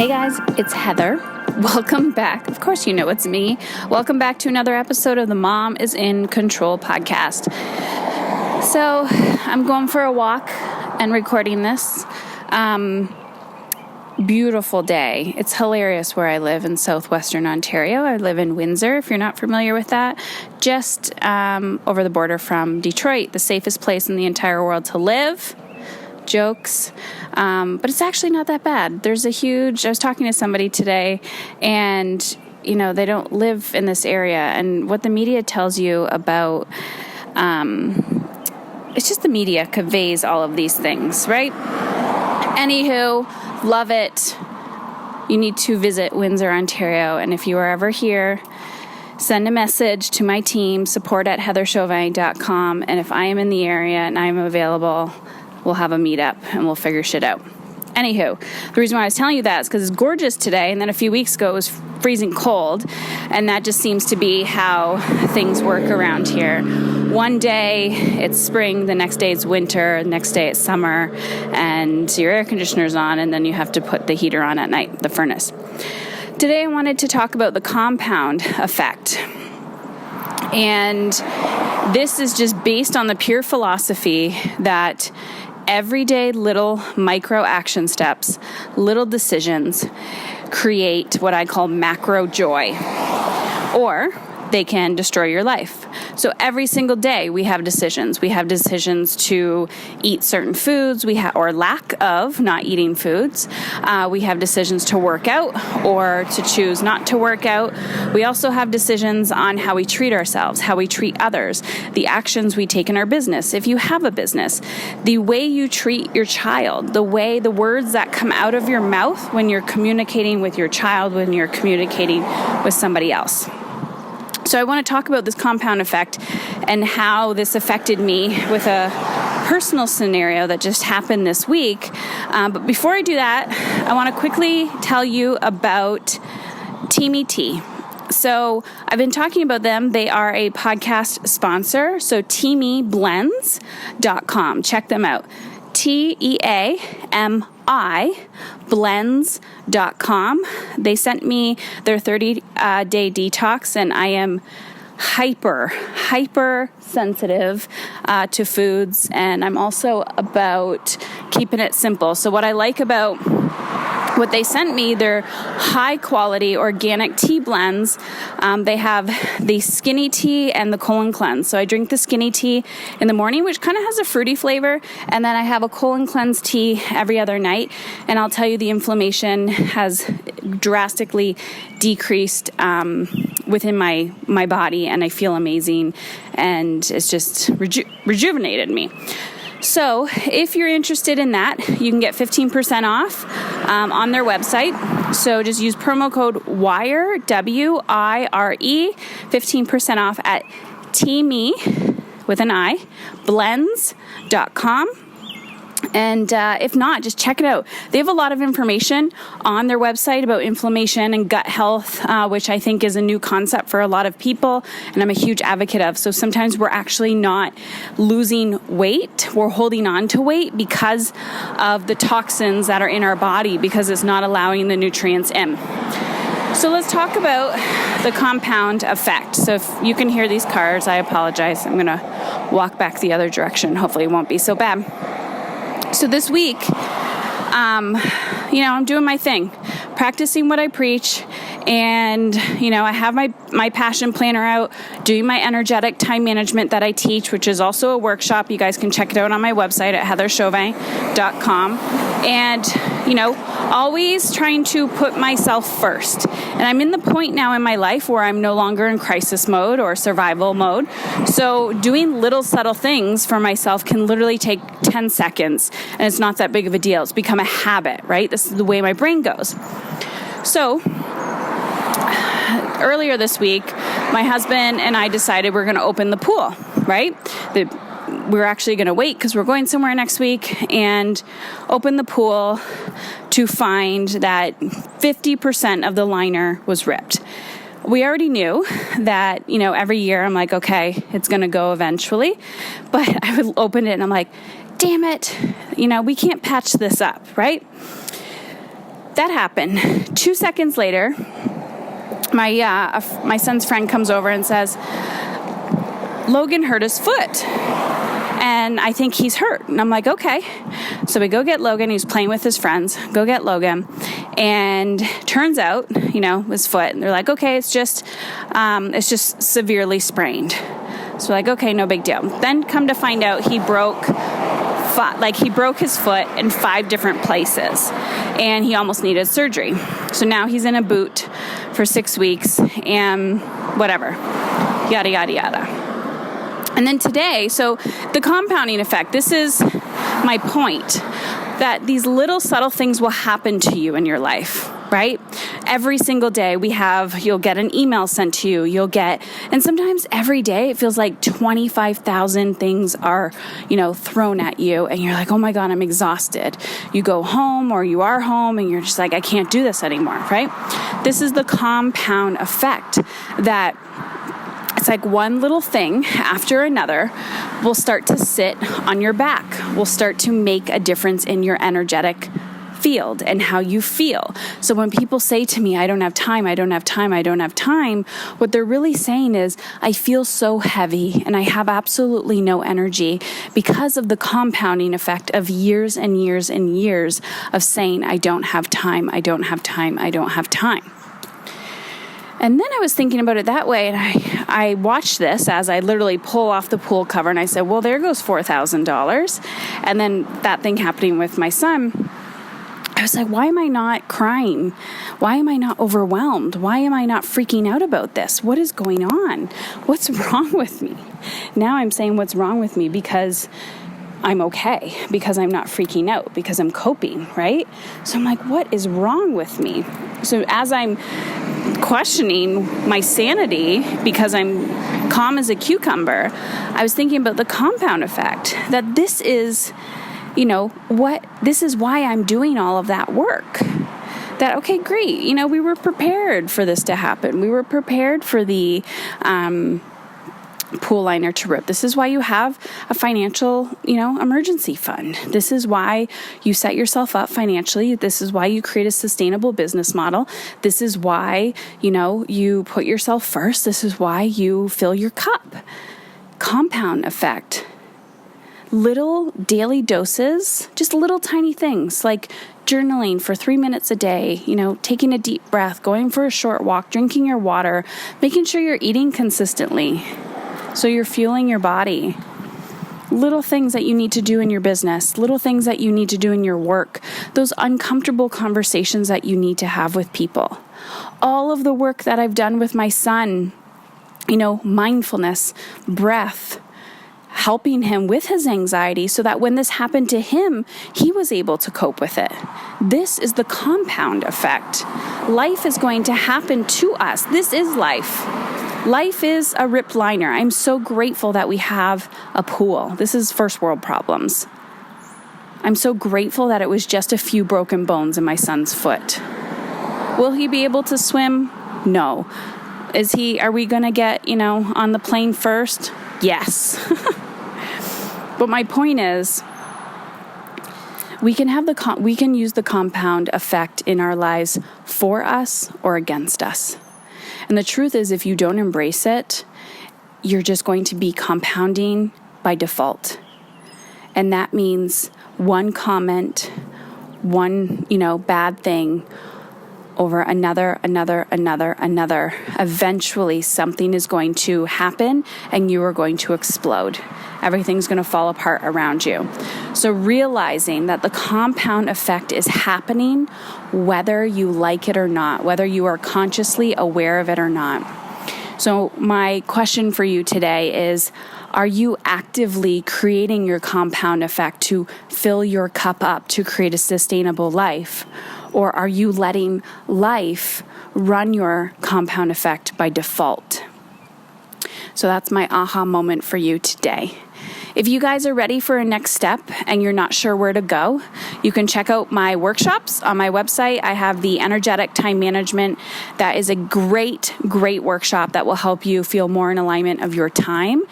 Hey guys, it's Heather. Welcome back. Of course you know it's me. Welcome back to another episode of the Mom is in Control podcast. So I'm going for a walk and recording this. Beautiful day. It's hilarious where I live in southwestern Ontario. I live in Windsor, if you're not familiar with that. Just over the border from Detroit, the safest place in the entire world to live. Jokes, but it's actually not that bad. I was talking to somebody today, and they don't live in this area, and what the media tells you about it's just the media conveys all of these things, right? Anywho, love it. You need to visit Windsor, Ontario, and if you are ever here, send a message to my team, support@heatherchauvin.com, and if I am in the area and I am available, we'll have a meetup and we'll figure shit out. Anywho, the reason why I was telling you that is because it's gorgeous today, and then a few weeks ago it was freezing cold, and that just seems to be how things work around here. One day it's spring, the next day it's winter, the next day it's summer, and your air conditioner's on, and then you have to put the heater on at night, the furnace. Today I wanted to talk about the compound effect. And this is just based on the pure philosophy that everyday little micro action steps, little decisions, create what I call macro joy, or they can destroy your life. So every single day we have decisions. We have decisions to eat certain foods, or lack of not eating foods. We have decisions to work out or to choose not to work out. We also have decisions on how we treat ourselves, how we treat others, the actions we take in our business. If you have a business, the way you treat your child, the words that come out of your mouth when you're communicating with your child, when you're communicating with somebody else. So I want to talk about this compound effect and how this affected me with a personal scenario that just happened this week. But before I do that, I want to quickly tell you about Teamy Tea. So I've been talking about them. They are a podcast sponsor. So teamyblends.com. Check them out. TEAMI blends.com. They sent me their 30-day detox, and I am hyper sensitive to foods, and I'm also about keeping it simple. So what I like about what they sent me, they're high quality organic tea blends. They have the skinny tea and the colon cleanse. So I drink the skinny tea in the morning, which kind of has a fruity flavor. And then I have a colon cleanse tea every other night. And I'll tell you, the inflammation has drastically decreased within my body, and I feel amazing. And it's just rejuvenated me. So if you're interested in that, you can get 15% off on their website. So just use promo code WIRE, WIRE, 15% off at teamy, with an I, blends.com. And if not, just check it out. They have a lot of information on their website about inflammation and gut health, which I think is a new concept for a lot of people, and I'm a huge advocate of. So sometimes we're actually not losing weight. We're holding on to weight because of the toxins that are in our body, because it's not allowing the nutrients in. So let's talk about the compound effect. So if you can hear these cars, I apologize. I'm going to walk back the other direction. Hopefully it won't be so bad. So this week, I'm doing my thing, practicing what I preach, and, I have my passion planner out, doing my energetic time management that I teach, which is also a workshop. You guys can check it out on my website at heatherchauvin.com. And, always trying to put myself first. And I'm in the point now in my life where I'm no longer in crisis mode or survival mode. So doing little subtle things for myself can literally take 10 seconds, and it's not that big of a deal. It's become a habit, right? This is the way my brain goes. So earlier this week, my husband and I decided we're going to open the pool, right? We're actually going to wait because we're going somewhere next week and open the pool to find that 50% of the liner was ripped. We already knew that, every year I'm like, okay, it's going to go eventually. But I would open it and I'm like, damn it, we can't patch this up, right? that happened. 2 seconds later, my son's friend comes over and says, Logan hurt his foot, and I think he's hurt. And I'm like, okay. So we go get Logan. He's playing with his friends. Go get Logan. And turns out, his foot. And they're like, okay, it's just severely sprained. So like, okay, no big deal. Then come to find out he broke his foot in 5 different places. And he almost needed surgery. So now he's in a boot for 6 weeks and whatever. Yada, yada, yada. And then today, so the compounding effect, this is my point, that these little subtle things will happen to you in your life, right? Every single day you'll get an email sent to you, and sometimes every day it feels like 25,000 things are, thrown at you, and you're like, oh my God, I'm exhausted. You go home or you are home and you're just like, I can't do this anymore, right? This is the compound effect that it's like one little thing after another will start to sit on your back, will start to make a difference in your energetic field and how you feel. So when people say to me, I don't have time, what they're really saying is, I feel so heavy and I have absolutely no energy because of the compounding effect of years and years and years of saying, I don't have time. And then I was thinking about it that way, and I watched this as I literally pull off the pool cover, and I said, well, there goes $4,000. And then that thing happening with my son, I was like, why am I not crying? Why am I not overwhelmed? Why am I not freaking out about this? What is going on? What's wrong with me? Now I'm saying what's wrong with me because I'm okay, because I'm not freaking out, because I'm coping, right? So I'm like, what is wrong with me? So as I'm questioning my sanity because I'm calm as a cucumber, I was thinking about the compound effect, that this is, this is why I'm doing all of that work. That, okay, great. We were prepared for this to happen. We were prepared for the pool liner to rip. This is why you have a financial, emergency fund. This is why you set yourself up financially. This is why you create a sustainable business model. This is why, you put yourself first. This is why you fill your cup. Compound effect. Little daily doses, just little tiny things like journaling for 3 minutes a day, taking a deep breath, going for a short walk, drinking your water, making sure you're eating consistently. So you're fueling your body. Little things that you need to do in your business, little things that you need to do in your work, those uncomfortable conversations that you need to have with people. All of the work that I've done with my son, mindfulness, breath, helping him with his anxiety so that when this happened to him, he was able to cope with it. This is the compound effect. Life is going to happen to us. This is life. Life is a ripped liner. I'm so grateful that we have a pool. This is first world problems. I'm so grateful that it was just a few broken bones in my son's foot. Will he be able to swim? No. Are we going to get, on the plane first? Yes. But my point is, we can use the compound effect in our lives for us or against us. And the truth is, if you don't embrace it, you're just going to be compounding by default. And that means one comment, one, bad thing over another. Eventually, something is going to happen and you are going to explode. Everything's going to fall apart around you. So realizing that the compound effect is happening, whether you like it or not, whether you are consciously aware of it or not. So my question for you today is, are you actively creating your compound effect to fill your cup up to create a sustainable life? Or are you letting life run your compound effect by default? So that's my aha moment for you today. If you guys are ready for a next step and you're not sure where to go, you can check out my workshops on my website. I have the Energetic Time Management. That is a great workshop that will help you feel more in alignment of your time.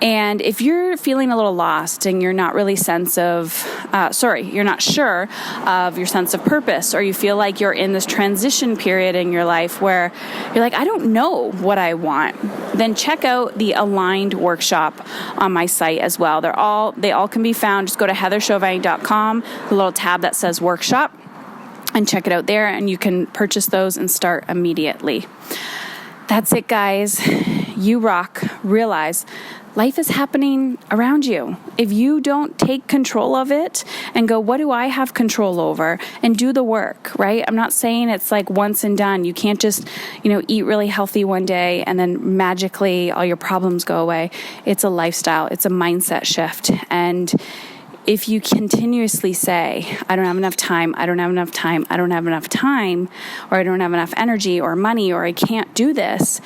And if you're feeling a little lost and you're not really you're not sure of your sense of purpose, or you feel like you're in this transition period in your life where you're like, I don't know what I want, then check out the Aligned workshop on my site as well. They all can be found. Just go to heatherchauvin.com, the little tab that says workshop, and check it out there, and you can purchase those and start immediately. That's it, guys. You rock. Realize life is happening around you. If you don't take control of it and go, what do I have control over? And do the work, right? I'm not saying it's like once and done. You can't just, eat really healthy one day and then magically all your problems go away. It's a lifestyle. It's a mindset shift. And if you continuously say, I don't have enough time, I don't have enough time, I don't have enough time, or I don't have enough energy or money, or I can't do this,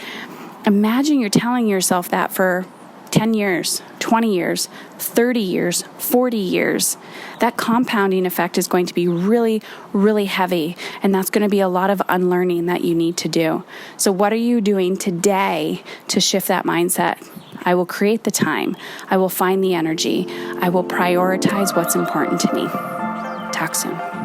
imagine you're telling yourself that for 10 years, 20 years, 30 years, 40 years. That compounding effect is going to be really, really heavy. And that's going to be a lot of unlearning that you need to do. So what are you doing today to shift that mindset? I will create the time. I will find the energy. I will prioritize what's important to me. Talk soon.